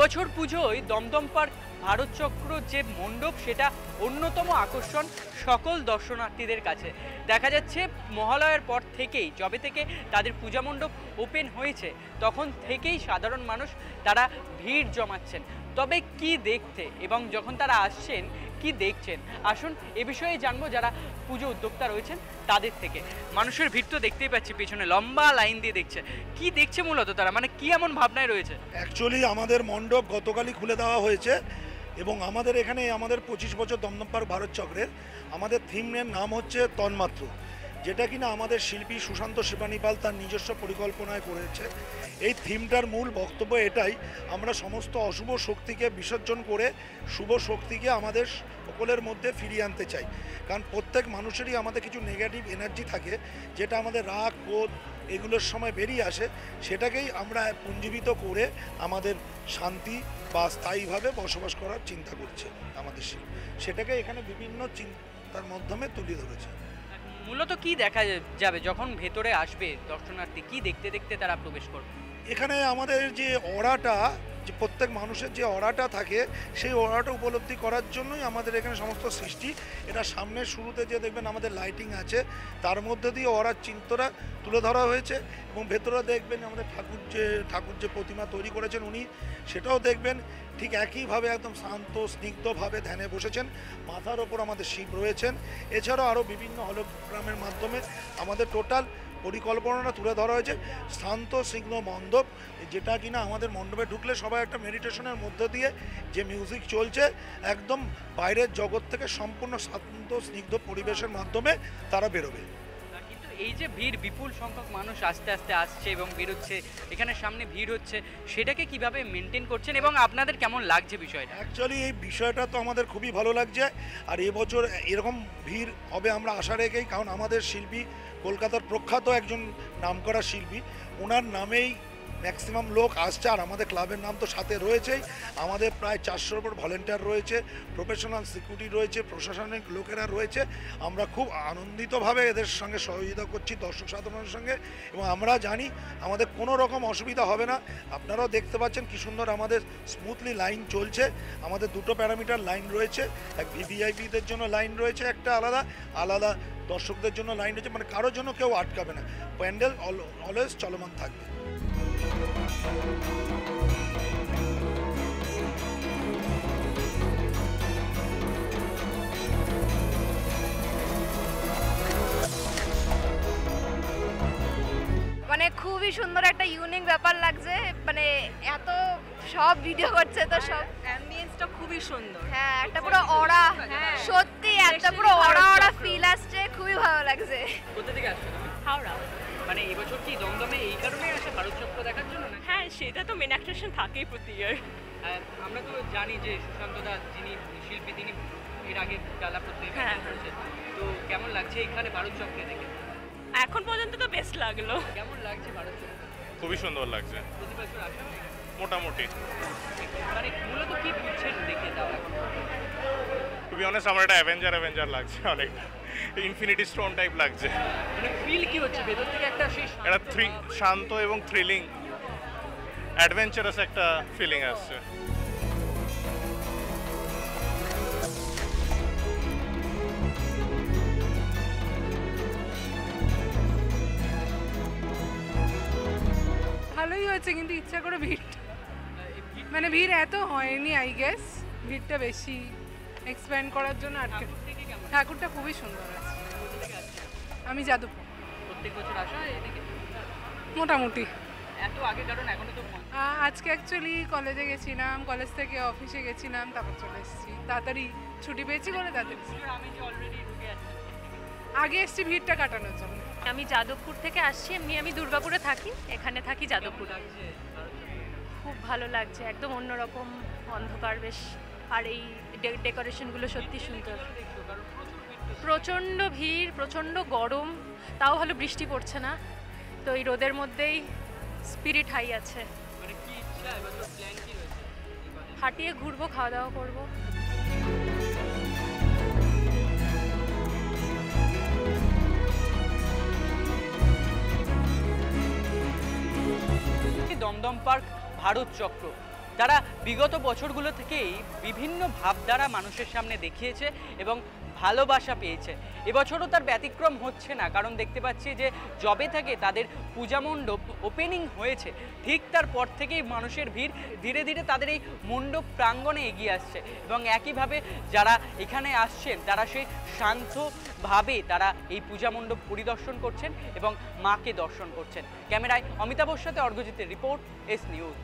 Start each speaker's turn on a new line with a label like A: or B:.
A: এবছর পুজোয় দমদম পার্ক ভারত চক্র যে মণ্ডপ সেটা অন্যতম আকর্ষণ সকল দর্শনার্থীদের কাছে। দেখা যাচ্ছে মহালয়ার পর থেকেই, যবে থেকে তাদের পূজা মণ্ডপ ওপেন হয়েছে তখন থেকেই সাধারণ মানুষ তারা ভিড় জমাচ্ছেন। তবে কি দেখতে এবং যখন তারা আসছেন কি দেখছেন, আসুন এ বিষয়ে জানবো যারা পুজো উদ্যোক্তা রয়েছেন তাদের থেকে। মানুষের ভিড় তো দেখতেই পাচ্ছি, পেছনে লম্বা লাইন দিয়ে দেখছে। কি দেখছে মূলত তারা, মানে কি এমন ভাবনায় রয়েছে?
B: অ্যাকচুয়ালি আমাদের মণ্ডপ গতকালই খুলে দেওয়া হয়েছে এবং আমাদের এখানে আমাদের 25 বছর দমদম পার্ক ভারত চক্রের আমাদের থিমের নাম হচ্ছে তন্মাত্র, যেটা কিনা আমাদের শিল্পী সুশান্ত শিবানীপাল তার নিজস্ব পরিকল্পনায় করেছে। এই থিমটার মূল বক্তব্য এটাই, আমরা সমস্ত অশুভ শক্তিকে বিসর্জন করে শুভ শক্তিকে আমাদের সকলের মধ্যে ফিরিয়ে আনতে চাই। কারণ প্রত্যেক মানুষেরই আমাদের কিছু নেগেটিভ এনার্জি থাকে, যেটা আমাদের রাগ ক্রোধ এগুলোর সময় বেরিয়ে আসে, সেটাকেই আমরা পুঞ্জীবিত করে আমাদের শান্তি বা স্থায়ীভাবে বসবাস করার চিন্তা করছে আমাদের শিল্পী। সেটাকে এখানে বিভিন্ন চিন্তার মাধ্যমে তুলে ধরেছে।
A: মূলত কি দেখা যাবে যখন ভেতরে আসবে দর্শনার্থী, কি দেখতে দেখতে তারা প্রবেশ করবে?
B: এখানে আমাদের যে অরাটা, যে প্রত্যেক মানুষের যে অরাটা থাকে, সেই অরাটা উপলব্ধি করার জন্যই আমাদের এখানে সমস্ত সৃষ্টি। এটা সামনের শুরুতে যে দেখবেন আমাদের লাইটিং আছে, তার মধ্যে দিয়ে অরার চিত্রটা তুলে ধরা হয়েছে এবং ভেতরে দেখবেন আমাদের ঠাকুর যে প্রতিমা তৈরি করেছেন উনি, সেটাও দেখবেন ঠিক একইভাবে একদম শান্ত স্নিগ্ধভাবে ধ্যানে বসেছেন। মাথার ওপর আমাদের শিব রয়েছেন। এছাড়াও আরও বিভিন্ন হলোগ্রামের মাধ্যমে আমাদের টোটাল পরিকল্পনাটা তুলে ধরা হয়েছে। শান্ত স্নিগ্ধ মণ্ডপ, যেটা কিনা আমাদের মণ্ডপে ঢুকলে সবাই একটা মেডিটেশনের মধ্য দিয়ে যে মিউজিক চলছে, একদম বাইরের জগৎ থেকে সম্পূর্ণ শান্ত স্নিগ্ধ পরিবেশের মাধ্যমে তারা বেরোবে।
A: কিন্তু এই যে ভিড়, বিপুল সংখ্যক মানুষ আস্তে আস্তে আসছে এবং বেরোচ্ছে, এখানে সামনে ভিড় হচ্ছে, সেটাকে কিভাবে মেনটেন করছেন এবং আপনাদের কেমন লাগছে বিষয়টা?
B: অ্যাকচুয়ালি এই বিষয়টা তো আমাদের খুবই ভালো লাগছে। আর এবছর এরকম ভিড় হবে আমরা আশা রেখেই, কারণ আমাদের শিল্পী কলকাতার প্রখ্যাত একজন নামকরা শিল্পী, ওনার নামেই ম্যাক্সিমাম লোক আসছে। আর আমাদের ক্লাবের নাম তো সাথে রয়েছেই। আমাদের প্রায় 400-এর উপর ভলেন্টিয়ার রয়েছে, প্রফেশনাল সিকিউরিটি রয়েছে, প্রশাসনিক লোকেরা রয়েছে। আমরা খুব আনন্দিতভাবে এদের সঙ্গে সহযোগিতা করছি, দর্শক সাধারণের সঙ্গে, এবং আমরা জানি আমাদের কোনো রকম অসুবিধা হবে না। আপনারাও দেখতে পাচ্ছেন কি সুন্দর আমাদের স্মুথলি লাইন চলছে। আমাদের 2টো প্যারামিটার লাইন রয়েছে, এক ভিভিআইপিদের জন্য লাইন রয়েছে, একটা আলাদা দর্শকদের জন্য লাইন রয়েছে। মানে কারোর জন্য কেউ আটকাবে না, প্যান্ডেল অলওয়েজ চলমান থাকবে।
C: মানে খুবই সুন্দর একটা ইউনিক ব্যাপার লাগছে, মানে এত সব ভিডিও করছে তো সব
D: অ্যাম্বিয়েন্সটা খুবই সুন্দর।
C: হ্যাঁ, একটা পুরো অরা, সত্যি একটা পুরো অরা ফিল আসছে, খুবই ভালো লাগছে।
A: কোথা থেকে আসছে?
D: হাওড়া।
A: মানে এবছর কি দমদমে এই কারণেই আসে ভারত চক্র দেখার জন্য?
D: হ্যাঁ, সেটা তো মেন অ্যাট্রাকশন থাকেই প্রতি ইয়ার।
A: আমরা তো জানি যে সুশান্ত দা যিনি শিল্পী, তিনি এর আগে ডালা প্রত্যেক করেছেন। তো কেমন লাগছে এখানে ভারত চক্রে দেখে?
D: এখন পর্যন্ত তো বেস্ট লাগলো।
A: কেমন লাগছে ভারত চক্র?
E: খুবই সুন্দর লাগছে।
A: প্রতি বছর আসা
E: মোটামুটি।
A: মানে মূলত কি বুঝছেন দেখে দাও?
E: টু বি অনেস্ট আমার এটা অ্যাভেঞ্জার লাগছে, অনেকটা ইনফিনিটি স্টোন টাইপ লাগছে।
A: মানে ফিল কি হচ্ছে ভেতর থেকে? একটা সেই
E: এটা শান্ত এবং থ্রিলিং অ্যাডভেঞ্চারাস একটা ফিলিং আসছে।
F: ভালোই হয়েছে, কিন্তু ইচ্ছা করে মানে ভিড় এত হয়নি, আই গেস ভিড়টা বেশি এক্সপ্যান্ড করার জন্য আটকে। ঠাকুরটা খুবই সুন্দর আছে। আমি যাদবপুর।
A: প্রত্যেক বছর আসা এদিকে
F: মোটামুটি
A: এত আগে, কারণ এখনো তো
F: আজকে অ্যাকচুয়ালি কলেজে গেছিলাম, কলেজ থেকে অফিসে গেছিলাম, তারপর চলে এসেছি। তাড়াতাড়ি ছুটি পেয়েছি বলে তাড়াতাড়ি
A: আমি যে অলরেডি ঢুকে আসছি,
F: আগে এসেছি ভিড়টা কাটানোর জন্য।
D: আমি যাদবপুর থেকে আসছি, আমি দুর্গাপুরে থাকি, এখানে থাকি যাদবপুর। খুব ভালো লাগছে, একদম অন্যরকম অন্ধকার বেশ। আর এই ডেকোরেশনগুলো সত্যি সুন্দর। প্রচণ্ড ভিড়, প্রচণ্ড গরম, তাও ভালো বৃষ্টি পড়ছে না, তো এই রোদের মধ্যেই স্পিরিট হাই আছে। হাঁটিয়ে ঘুরবো, খাওয়া দাওয়া করবো।
A: দমদম পার্ক ভারত চক্র তারা বিগত বছরগুলো থেকেই বিভিন্ন ভাবধারা মানুষের সামনে দেখিয়েছে এবং ভালোবাসা পেয়েছে। এবছরও তার ব্যতিক্রম হচ্ছে না, কারণ দেখতে পাচ্ছি যে যবে থেকে তাদের পূজা মণ্ডপ ওপেনিং হয়েছে ঠিক তার পর থেকেই মানুষের ভিড় ধীরে ধীরে তাদের এই মণ্ডপ প্রাঙ্গণে এগিয়ে আসছে এবং একইভাবে যারা এখানে আসছেন তারা সেই শান্তভাবে তারা এই পূজা মণ্ডপ পরিদর্শন করছেন এবং মাকে দর্শন করছেন। ক্যামেরায় অমিতাভর সাথে অর্ঘ্যজিতের রিপোর্ট, এস নিউজ।